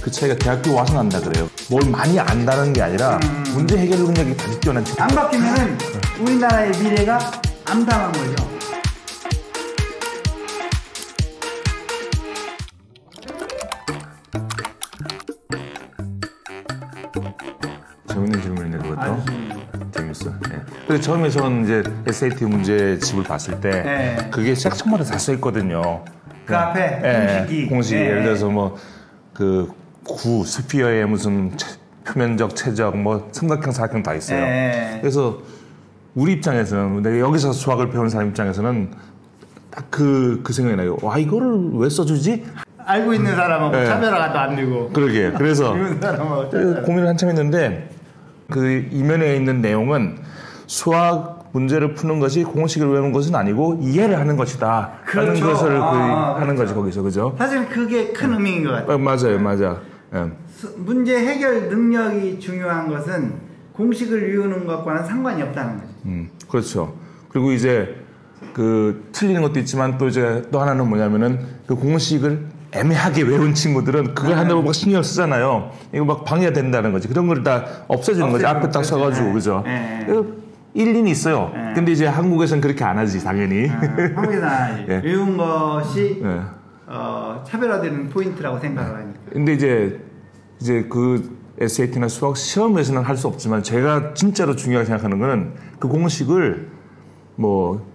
그 차이가 대학교 와서 난다 그래요. 뭘 많이 안다는 게 아니라 문제 해결 능력이 다시 뛰어난 안 바뀌면은 우리나라의 미래가 암담한 거죠. 재밌는 질문이네, 그것도. 재밌어. 네. 그래서 처음에 저는 이제 SAT 문제 집을 봤을 때 네. 그게 섹션마다 다 써 있거든요. 그 앞에 공식이. 공식이 네. 예를 들어서 뭐 그 구 스피어의 무슨 표면적, 최적, 뭐 삼각형, 사각형 다 있어요. 네. 그래서 우리 입장에서는 내가 여기서 수학을 배운 사람 입장에서는 딱 그 생각이 나요. 와, 이거를 왜 써주지? 알고 있는 사람하고 네. 차별화가 또 안 되고. 그러게. 그래서 사람하고 고민을 한참 했는데 그 이면에 있는 내용은 수학 문제를 푸는 것이 공식을 외우는 것은 아니고 이해를 하는 것이다. 그렇죠. 하는 것을 그렇죠. 하는 거지 거기서, 그죠? 사실 그게 큰 의미인 것 같아요. 맞아요, 맞아. 예. 문제 해결 능력이 중요한 것은 공식을 외우는 것과는 상관이 없다는 거죠. 그렇죠. 그리고 이제 그 틀리는 것도 있지만 또 이제 또 하나는 뭐냐면은 그 공식을 애매하게 외운 친구들은 그걸 한다고 막 신경 쓰잖아요. 이거 막 방해가 된다는 거지. 그런 걸 다 없애주는 거지. 앞에 딱 써가지고, 그죠? 일리는 있어요. 근데 이제 한국에서는 그렇게 안 하지, 당연히. 한국에서는 안 하지. 예. 외운 것이 예. 차별화되는 포인트라고 생각을 하니까. 근데 이제 그 SAT나 수학 시험에서는 할 수 없지만 제가 진짜로 중요하게 생각하는 거는 그 공식을 뭐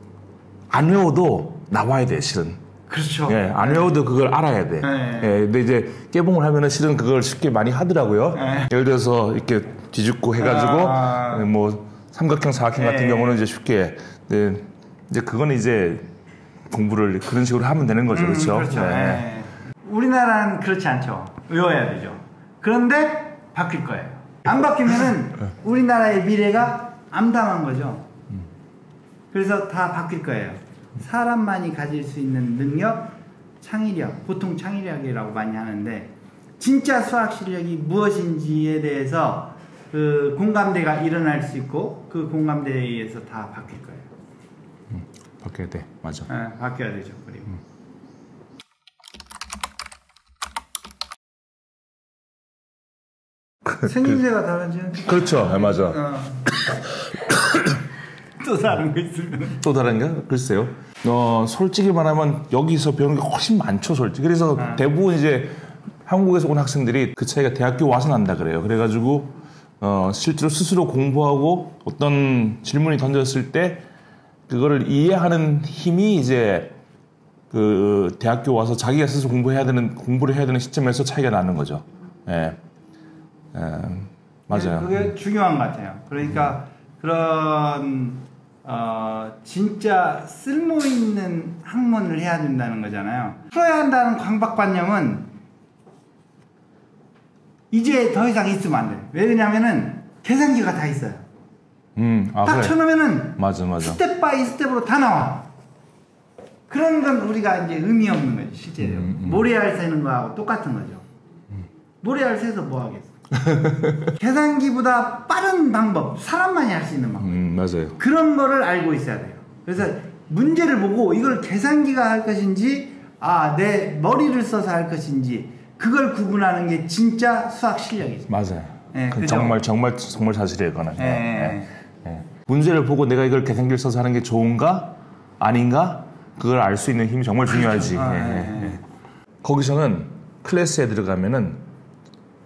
안 외워도 나와야 돼, 실은. 그렇죠. 예, 안 외워도 그걸 알아야 돼. 네. 예, 근데 이제 깨봉을 하면은 실은 그걸 쉽게 많이 하더라고요. 네. 예를 들어서 이렇게 뒤집고 해가지고 뭐 삼각형, 사각형 네. 같은 경우는 이제 쉽게. 네, 이제 그건 이제 공부를 그런 식으로 하면 되는 거죠, 그렇죠? 그렇죠. 네. 네. 우리나라는 그렇지 않죠. 외워야 되죠. 그런데 바뀔 거예요. 안 바뀌면은 우리나라의 미래가 암담한 거죠. 그래서 다 바뀔 거예요. 사람만이 가질 수 있는 능력, 창의력, 보통 창의력이라고 많이 하는데 진짜 수학 실력이 무엇인지에 대해서 그 공감대가 일어날 수 있고 그 공감대에 의해서 다 바뀔 거예요. 바뀌어야 돼, 맞아. 네, 바뀌어야 되죠. 그리고. 생김새가 다른지는 그렇죠, 네, 맞아. 또 다른 거 있으면 또 다른가? 글쎄요. 솔직히 말하면 여기서 배우는 게 훨씬 많죠, 솔직히. 그래서 대부분 이제 한국에서 온 학생들이 그 차이가 대학교 와서 난다 그래요. 그래가지고 실제로 스스로 공부하고 어떤 질문이 던졌을 때 그거를 이해하는 힘이 이제 그 대학교 와서 자기가 스스로 공부를 해야 되는 시점에서 차이가 나는 거죠. 예. 맞아요. 그게 중요한 것 같아요. 그러니까 그런 진짜 쓸모 있는 학문을 해야 된다는 거잖아요. 풀어야 한다는 강박관념은 이제 더 이상 있으면 안 돼요. 왜냐면은 계산기가 다 있어요. 딱 그래. 쳐놓으면은 맞아. 스텝 바이 스텝으로 다 나와. 그런 건 우리가 이제 의미 없는 거지, 실제로. 모래알 세는 거하고 똑같은 거죠. 모래알 세서 뭐 하겠어. 계산기보다 빠른 방법, 사람만이 할 수 있는 방법. 맞아요. 그런 거를 알고 있어야 돼요. 그래서 문제를 보고 이걸 계산기가 할 것인지, 내 머리를 써서 할 것인지, 그걸 구분하는 게 진짜 수학 실력이죠. 맞아요. 네, 정말 사실이에요, 그거는. 네. 문제를 보고 내가 이걸 계산기를 써서 하는 게 좋은가 아닌가 그걸 알 수 있는 힘이 정말 중요하지. 거기서는 클래스에 들어가면은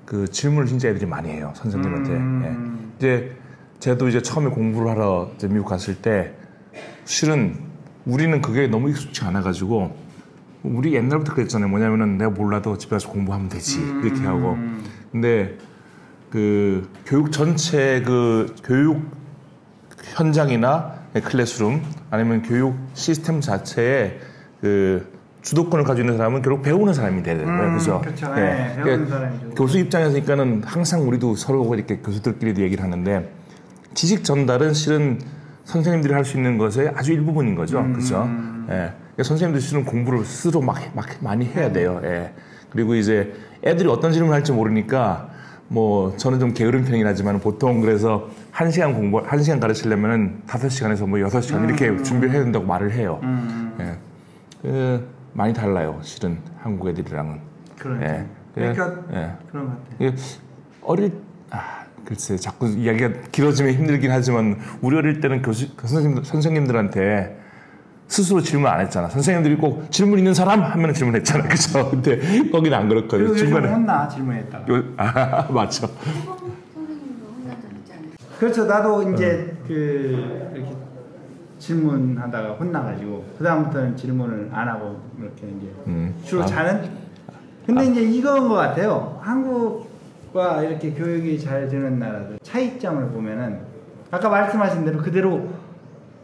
그 질문을 진짜 애들이 많이 해요, 선생님한테. 이제 제가 이제 처음에 공부를 하러 이제 미국 갔을 때 실은 우리는 그게 너무 익숙치 않아가지고 우리 옛날부터 그랬잖아요. 뭐냐면은 내가 몰라도 집에 가서 공부하면 되지 이렇게 하고. 근데 그 교육 전체 그 교육 현장이나 클래스룸 아니면 교육 시스템 자체에 그 주도권을 가지고 있는 사람은 결국 배우는 사람이 돼야 되는 거예요. 그죠? 그렇죠. 네, 배우는 사람이죠. 교수 입장에서니까는 항상 우리도 서로 이렇게 교수들끼리도 얘기를 하는데 지식 전달은 실은 선생님들이 할 수 있는 것의 아주 일부분인 거죠. 그죠? 예. 선생님들 실은 공부를 스스로 막 많이 해야 돼요. 예. 그리고 이제 애들이 어떤 질문을 할지 모르니까 뭐 저는 좀 게으른 편이긴 하지만 보통 그래서 1시간 가르치려면은 5시간에서 뭐 6시간 이렇게 준비를 해야 된다고 말을 해요. 예. 많이 달라요, 실은 한국 애들이랑은. 그러니까. 예. 그러니까 예. 그런 것 같아요. 이게 글쎄 자꾸 이야기가 길어지면 힘들긴 하지만 우리 어릴 때는 선생님들한테 스스로 질문 안 했잖아. 선생님들이 꼭 질문 있는 사람 하면 질문했잖아, 그죠? 근데 거기는 안 그렇거든요. 그리고 요즘 혼나 질문했다가. 맞죠. 선생님도 혼나잖아요. 그렇죠. 나도 이제 이렇게 질문하다가 혼나가지고 그 다음부터는 질문을 안 하고 이렇게 이제 주로 자는. 근데 이제 이건 것 같아요. 한국과 이렇게 교육이 잘 되는 나라들 차이점을 보면은 아까 말씀하신 대로 그대로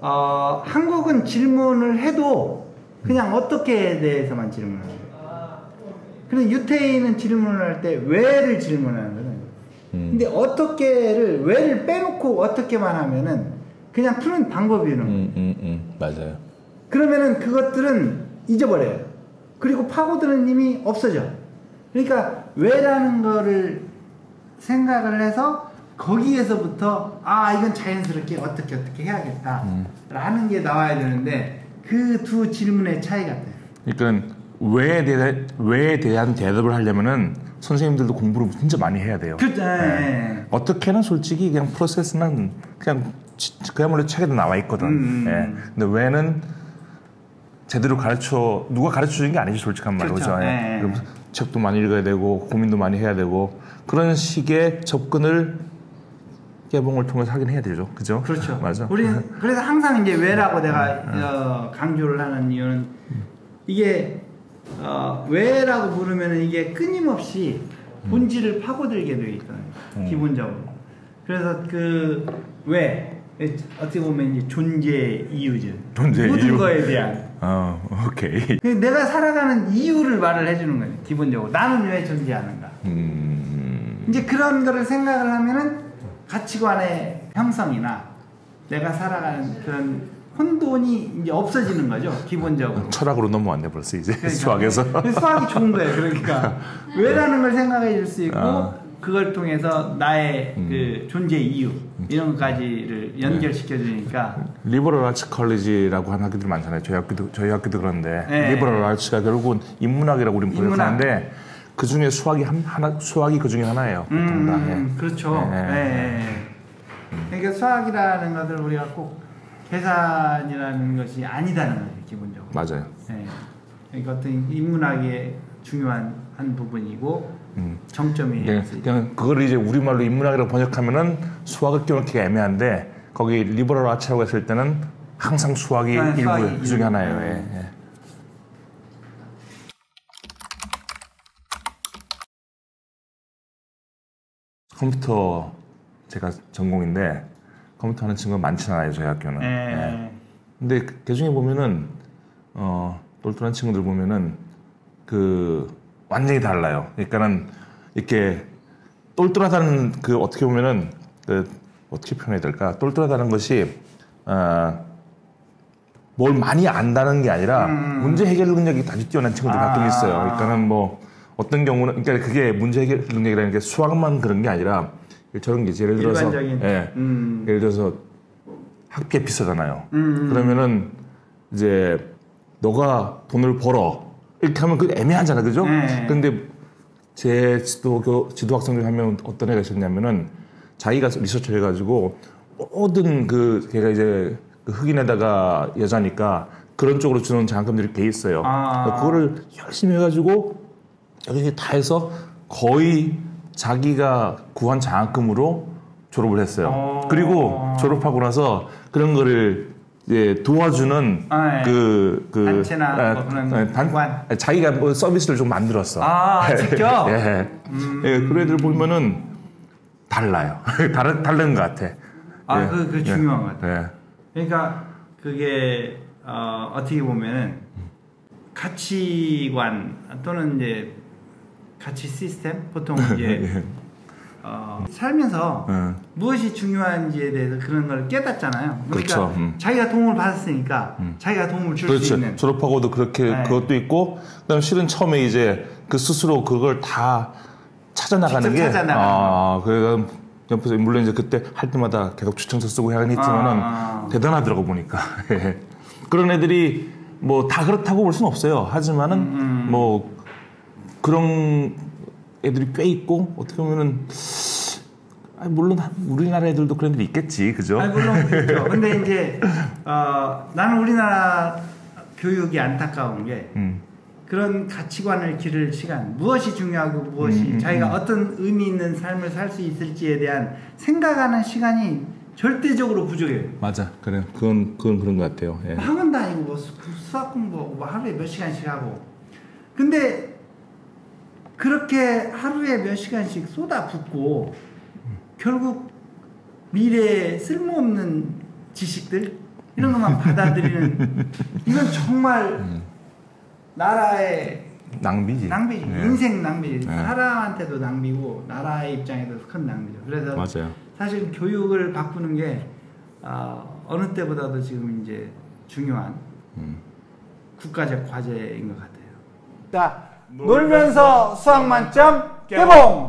한국은 질문을 해도 그냥 어떻게에 대해서만 질문하는 거예요. 그런데 유태인은 질문을 할 때 왜를 질문하는 거예요. 근데 어떻게를 왜를 빼놓고 어떻게만 하면은 그냥 푸는 방법이는 맞아요. 그러면은 그것들은 잊어버려요. 그리고 파고드는 힘이 없어져. 그러니까 왜라는 거를 생각을 해서 거기에서부터 이건 자연스럽게 어떻게 해야겠다 라는 게 나와야 되는데 그 두 질문의 차이 같아요. 그러니까 왜에 대한 대답을 하려면은 선생님들도 공부를 진짜 많이 해야 돼요. 그렇죠. 네. 어떻게는 솔직히 그냥 프로세스는 그냥 그야말로 책에도 나와 있거든. 근데 왜는 제대로 누가 가르쳐 주는 게 아니지, 솔직한 말로. 그렇죠. 그렇죠? 책도 많이 읽어야 되고 고민도 많이 해야 되고 그런 식의 접근을 개봉을 통해서 하긴 해야 되죠. 그죠? 그렇죠. 맞아. 우리는 그래서 항상 이제 왜라고 내가 강조를 하는 이유는 이게 왜라고 부르면은 이게 끊임없이 본질을 파고들게 되어 있거든요. 기본적으로. 그래서 왜 어떻게 보면 이제 존재 이유죠. 모든 이유. 거에 대한. 오케이. 내가 살아가는 이유를 말을 해주는 거예요. 기본적으로 나는 왜 존재하는가. 이제 그런 거를 생각을 하면은 가치관의 형성이나 내가 살아가는 그런 혼돈이 이제 없어지는 거죠. 기본적으로. 철학으로 넘어왔네 벌써 이제. 그러니까, 수학에서. 수학이 좋은 거예요. 그러니까 왜라는 걸 생각해 줄 수 있고 그걸 통해서 나의 그 존재 이유 이런 것까지를 연결시켜 주니까. 리버럴 아츠 컬리지라고 하는 학교들이 많잖아요. 저희 학교도 그런데 리버럴 아츠가 결국은 인문학이라고 우리는 번역하는데 그 중에 수학이 그 중에 하나예요. 보통 다. 그렇죠. 그러니까 수학이라는 것을 우리가 꼭 계산이라는 것이 아니다는 거죠, 기본적으로. 맞아요. 그러니까 어떤 인문학의 중요한 한 부분이고 정점이. 그냥 그걸 이제 우리말로 인문학이라고 번역하면은 수학을 끼워넣기가 애매한데 거기 리버럴 아츠라고 했을 때는 항상 수학이 일부 그 중에 하나예요. 컴퓨터 제가 전공인데 컴퓨터 하는 친구가 많지 않아요, 저희 학교는. 근데 그 중에 보면은 똘똘한 친구들 보면은 완전히 달라요. 그러니까는 이렇게 똘똘하다는 어떻게 보면은 어떻게 표현해야 될까? 똘똘하다는 것이 뭘 많이 안다는 게 아니라 문제 해결 능력이 아주 뛰어난 친구들 가끔 있어요. 그러니까는 뭐 어떤 경우는 그러니까 그게 문제 해결 능력이라는 게 수학만 그런 게 아니라 저런 게 예를 들어서 예를 들어서 학비에 비싸잖아요. 그러면은 이제 너가 돈을 벌어 이렇게 하면 그 애매하잖아, 그죠? 근데 제 지도 학생 중에 한 명 어떤 애가 있었냐면은 자기가 리서치 해가지고 모든 걔가 이제 흑인에다가 여자니까 그런 쪽으로 주는 장학금들이 돼 있어요. 그거를 열심히 해가지고 여기 다 해서 거의 자기가 구한 장학금으로 졸업을 했어요. 그리고 졸업하고 나서 그런 거를 이제 도와주는 단체나 자기가 뭐 서비스를 좀 만들었어. 직접? 그런 애들 보면은 달라요. 다른 것 같아. 그 중요한 것 같아요. 그러니까 그게 어떻게 보면은 가치관 또는 이제 가치 시스템 보통 이제 살면서 무엇이 중요한지에 대해서 그런 걸 깨닫잖아요. 그러니까 그렇죠. 자기가 도움을 받았으니까 자기가 도움을 줄 수 있는. 졸업하고도 그렇게 그것도 있고, 그다음 실은 처음에 이제 그 스스로 그걸 다 찾아나가는 게. 그래서 옆에서 물론 이제 그때 할 때마다 계속 추천서 쓰고 하긴 했지만은 대단하더라고 보니까. 그런 애들이 뭐 다 그렇다고 볼 수는 없어요. 하지만은 뭐 그런 애들이 꽤 있고 어떻게 보면은 아니, 물론 우리나라 애들도 그런 애들이 있겠지, 그죠? 아니, 물론 그렇죠. 근데 이제 나는 우리나라 교육이 안타까운 게 그런 가치관을 기를 시간, 무엇이 중요하고 무엇이 자기가 어떤 의미 있는 삶을 살 수 있을지에 대한 생각하는 시간이 절대적으로 부족해요. 맞아, 그래, 그건 그런 것 같아요. 예. 학원 다니고 뭐 수학 공부하고 뭐 하루에 몇 시간씩 하고, 근데 그렇게 하루에 몇 시간씩 쏟아붓고 결국 미래에 쓸모없는 지식들 이런 것만 받아들이는 이건 정말 나라의 낭비지. 낭비지. 네. 인생 낭비지. 네. 사람한테도 낭비고 나라의 입장에도 큰 낭비죠. 그래서 맞아요. 사실 교육을 바꾸는 게 어느 때보다도 지금 이제 중요한 국가적 과제인 것 같아요. 자, 놀면서 수학 만점 개봉!